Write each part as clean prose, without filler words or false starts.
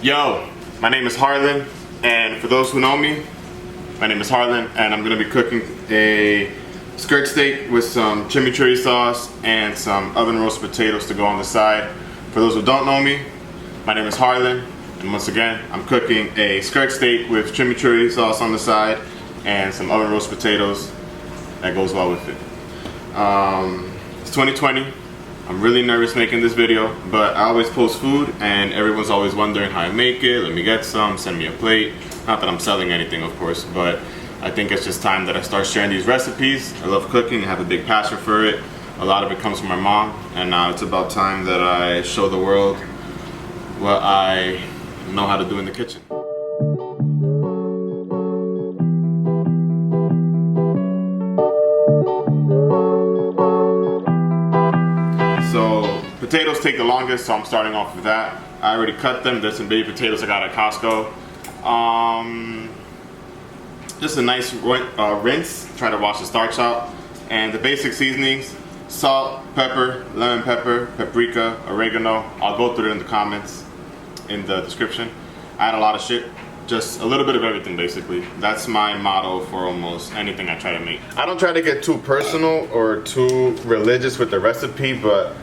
Yo, my name is Harlan, and for those who know me, my name is Harlan, and I'm gonna be cooking a skirt steak with some chimichurri sauce and some oven roast potatoes to go on the side. For those who don't know me, my name is Harlan, and once again, I'm cooking a skirt steak with chimichurri sauce on the side and some oven roast potatoes that goes well with it. It's 2020. I'm really nervous making this video, but I always post food and everyone's always wondering how I make it. Let me get some, send me a plate. Not that I'm selling anything, of course, but I think it's just time that I start sharing these recipes. I love cooking, I have a big passion for it. A lot of it comes from my mom, and now it's about time that I show the world what I know how to do in the kitchen. So potatoes take the longest, so I'm starting off with that. I already cut them. There's some baby potatoes I got at Costco. Just a nice rinse. Try to wash the starch out. And the basic seasonings: salt, pepper, lemon pepper, paprika, oregano. I'll go through it in the comments, in the description. I add a lot of shit. Just a little bit of everything, basically. That's my motto for almost anything I try to make. I don't try to get too personal or too religious with the recipe, but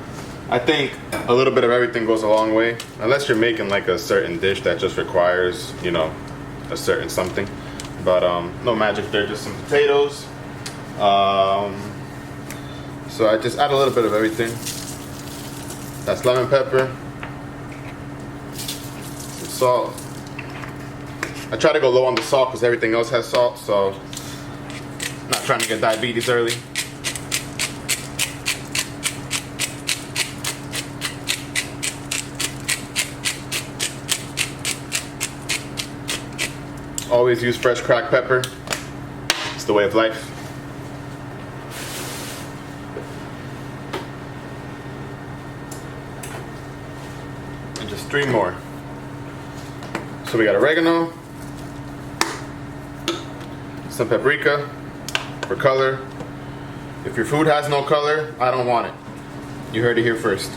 I think a little bit of everything goes a long way. Unless you're making like a certain dish that just requires, you know, a certain something. But no magic there, just some potatoes. So I just add a little bit of everything. That's lemon pepper, some salt. I try to go low on the salt because everything else has salt, so I'm not trying to get diabetes early. Always use fresh cracked pepper. It's the way of life. And just 3 more. So we got oregano, some paprika for color. If your food has no color, I don't want it. You heard it here first.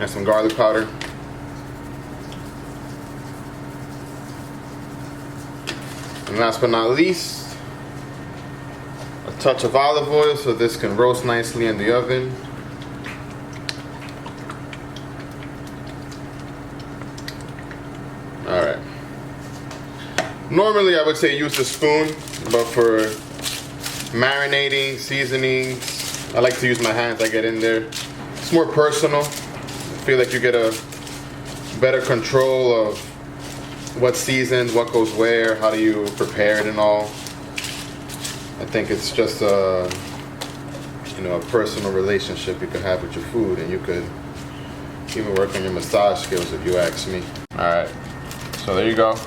And some garlic powder. And last but not least, a touch of olive oil so this can roast nicely in the oven. Alright. Normally I would say use the spoon, but for marinating, seasonings, I like to use my hands. I get in there. It's more personal. I feel like you get a better control of what seasons, what goes where, how do you prepare it and all. I think it's just a, you know, a personal relationship you could have with your food, and you could even work on your massage skills if you ask me. Alright, so there you go.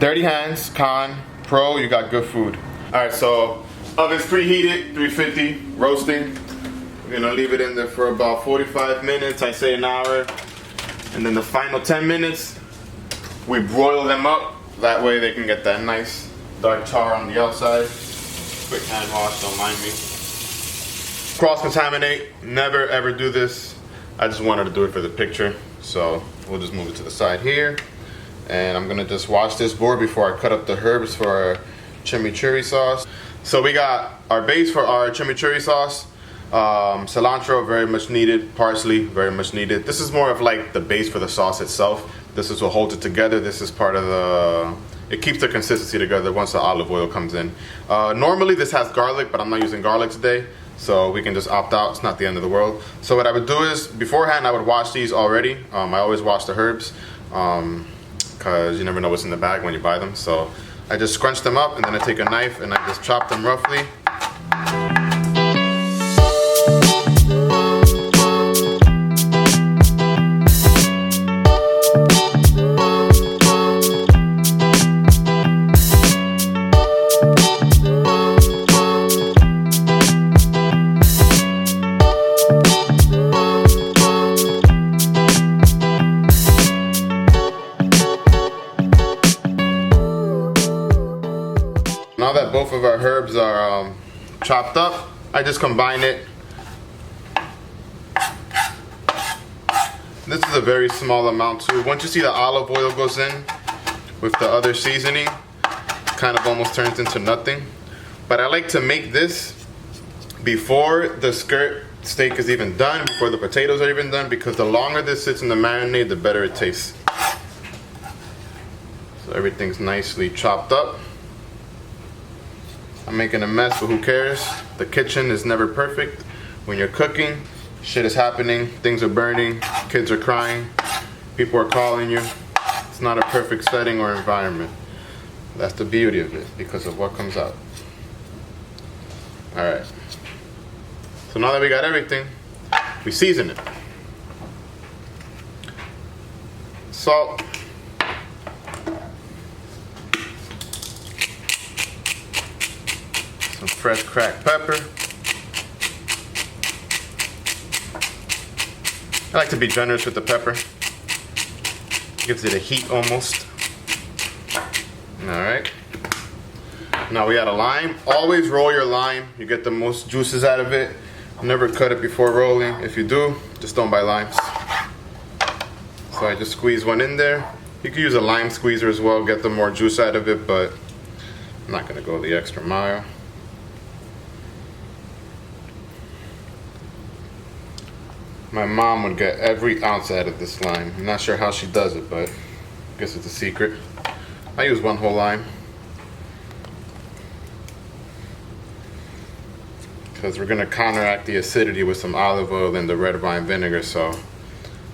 Dirty hands, con, pro, you got good food. Alright, so oven's preheated, 350, roasting. We're gonna leave it in there for about 45 minutes, I say an hour. And then the final 10 minutes, we broil them up. That way they can get that nice dark char on the outside. Quick hand wash, don't mind me. Cross-contaminate, never ever do this. I just wanted to do it for the picture. So we'll just move it to the side here. And I'm gonna just wash this board before I cut up the herbs for our chimichurri sauce. So we got our base for our chimichurri sauce. Cilantro, very much needed. Parsley, very much needed. This is more of like the base for the sauce itself. This is what holds it together. This is part of the, it keeps the consistency together once the olive oil comes in. Normally this has garlic, but I'm not using garlic today, so we can just opt out. It's not the end of the world. So what I would do is, beforehand I would wash these already. I always wash the herbs, because you never know what's in the bag when you buy them. So I just scrunch them up, and then I take a knife and I just chop them roughly. Now that both of our herbs are chopped up, I just combine it This is a very small amount too. Once you see the olive oil goes in with the other seasoning, it kind of almost turns into nothing. But I like to make this before the skirt steak is even done, before the potatoes are even done, because the longer this sits in the marinade, the better it tastes. So everything's nicely chopped up. I'm making a mess, but who cares? The kitchen is never perfect. When you're cooking, shit is happening, things are burning, kids are crying, people are calling you. It's not a perfect setting or environment. That's the beauty of it, because of what comes out. All right. So now that we got everything, we season it. Salt. Some fresh cracked pepper. I like to be generous with the pepper. Gives it a heat almost. Alright. Now we add a lime. Always roll your lime. You get the most juices out of it. Never cut it before rolling. If you do, just don't buy limes. So I just squeeze one in there. You can use a lime squeezer as well, get the more juice out of it, but I'm not gonna go the extra mile. My mom would get every ounce out of this lime. I'm not sure how she does it, but I guess it's a secret. I use one whole lime. Because we're going to counteract the acidity with some olive oil and the red wine vinegar, so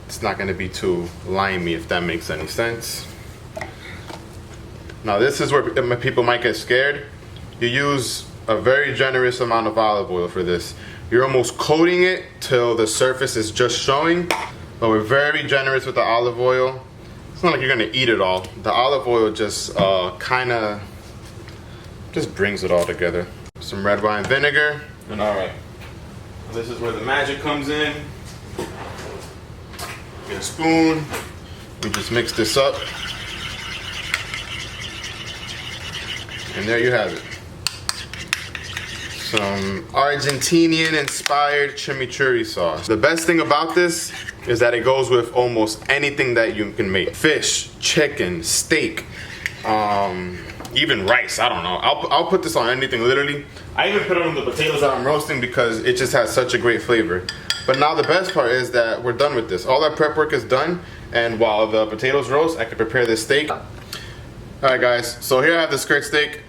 it's not going to be too limey, if that makes any sense. Now this is where people might get scared. You use a very generous amount of olive oil for this. You're almost coating it till the surface is just showing, but we're very generous with the olive oil. It's not like you're going to eat it all. The olive oil just kind of just brings it all together. Some red wine vinegar. And all right, this is where the magic comes in. Get a spoon. We just mix this up. And there you have it. Some Argentinian inspired chimichurri sauce. The best thing about this is that it goes with almost anything that you can make. Fish, chicken, steak, even rice, I don't know. I'll put this on anything, literally. I even put it on the potatoes that I'm roasting because it just has such a great flavor. But now the best part is that we're done with this. All that prep work is done, and while the potatoes roast, I can prepare this steak. All right, guys, so here I have the skirt steak.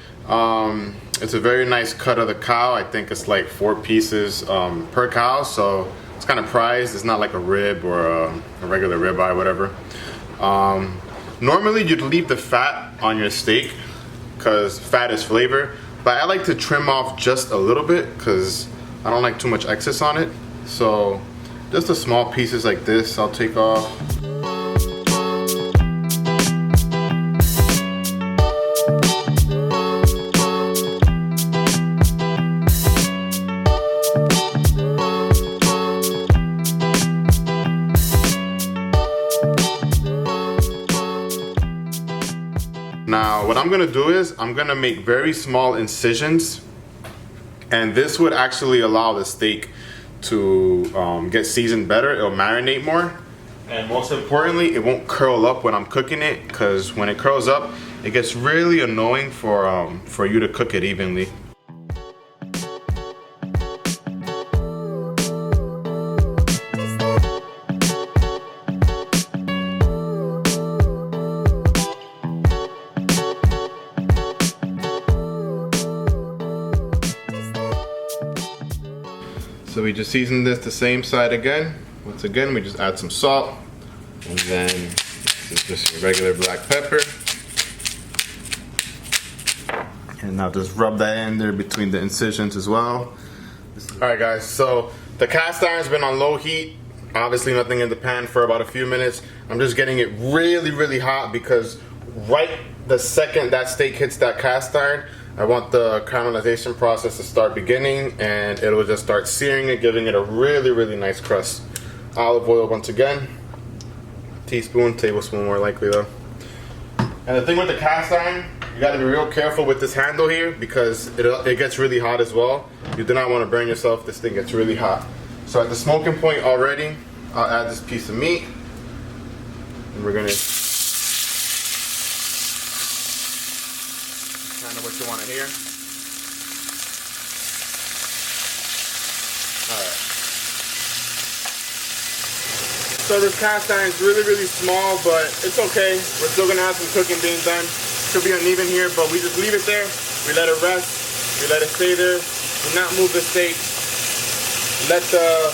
It's a very nice cut of the cow. I think it's like 4 pieces per cow, so it's kind of prized. It's not like a rib or a regular ribeye, whatever. Normally, you'd leave the fat on your steak because fat is flavor, but I like to trim off just a little bit because I don't like too much excess on it. So just the small pieces like this I'll take off. Now what I'm gonna do is I'm gonna make very small incisions, and this would actually allow the steak to get seasoned better. It'll marinate more, and most importantly, it won't curl up when I'm cooking it, because when it curls up, it gets really annoying for you to cook it evenly. So we just season this the same side again. Once again, we just add some salt, and then this is just your regular black pepper. And now just rub that in there between the incisions as well. Alright guys, so the cast iron's been on low heat. Obviously nothing in the pan for about a few minutes. I'm just getting it really, really hot because right the second that steak hits that cast iron, I want the caramelization process to start beginning, and it'll just start searing it, giving it a really, really nice crust. Olive oil once again. Teaspoon, tablespoon more likely though. And the thing with the cast iron, you gotta be real careful with this handle here because it gets really hot as well. You do not want to burn yourself. This thing gets really hot. So at the smoking point already, I'll add this piece of meat. And we're gonna kind of what you want to hear. Alright. So this cast iron is really, really small, but it's okay. We're still gonna have some cooking being done. Should be uneven here, but we just leave it there. We let it rest. We let it stay there. Do not move the steak. Let the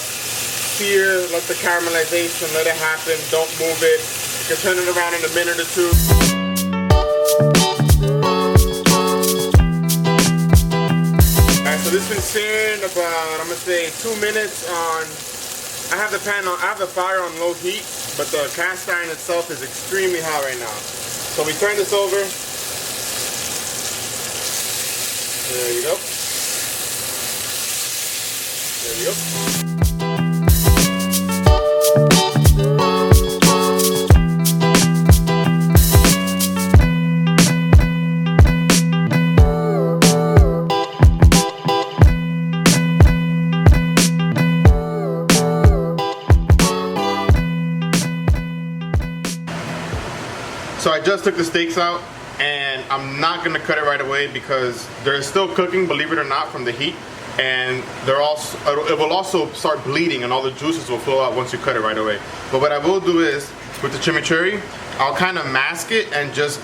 sear, let the caramelization, let it happen. Don't move it. You can turn it around in a minute or two. Alright, so this has been searing about, I'm gonna say 2 minutes on. I have the pan on, I have the fire on low heat, but the cast iron itself is extremely hot right now. So we turn this over. There you go. There you go. So I just took the steaks out, and I'm not gonna cut it right away because they're still cooking, believe it or not, from the heat. And it will also start bleeding, and all the juices will flow out once you cut it right away. But what I will do is, with the chimichurri, I'll kind of mask it and just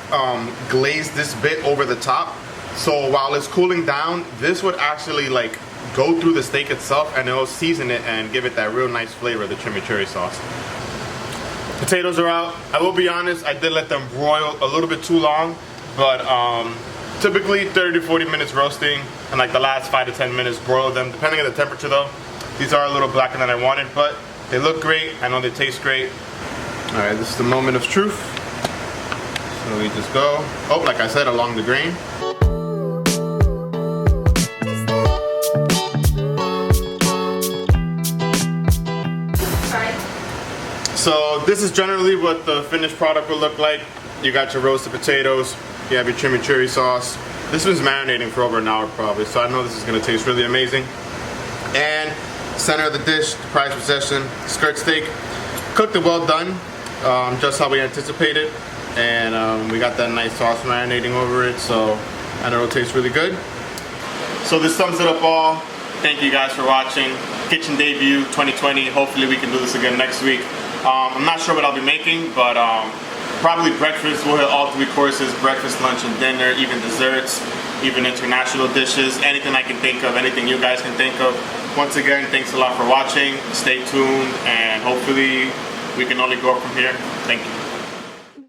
glaze this bit over the top. So while it's cooling down, this would actually like go through the steak itself, and it'll season it and give it that real nice flavor, the chimichurri sauce. Potatoes are out. I will be honest, I did let them broil a little bit too long, but typically 30 to 40 minutes roasting, and like the last 5 to 10 minutes broil them, depending on the temperature though. These are a little blacker than I wanted, but they look great. I know they taste great. All right, this is the moment of truth. So we just go, oh, like I said, along the grain. So this is generally what the finished product will look like. You got your roasted potatoes, you have your chimichurri sauce. This was marinating for over an hour probably, so I know this is gonna taste really amazing. And center of the dish, the prized possession, skirt steak. Cooked and well done, just how we anticipated. And we got that nice sauce marinating over it, so I know it'll taste really good. So this sums it up all. Thank you guys for watching. Kitchen debut 2020. Hopefully we can do this again next week. I'm not sure what I'll be making, but probably breakfast. We'll hit all 3 courses, breakfast, lunch, and dinner, even desserts, even international dishes, anything I can think of, anything you guys can think of. Once again, thanks a lot for watching. Stay tuned, and hopefully we can only go up from here. Thank you.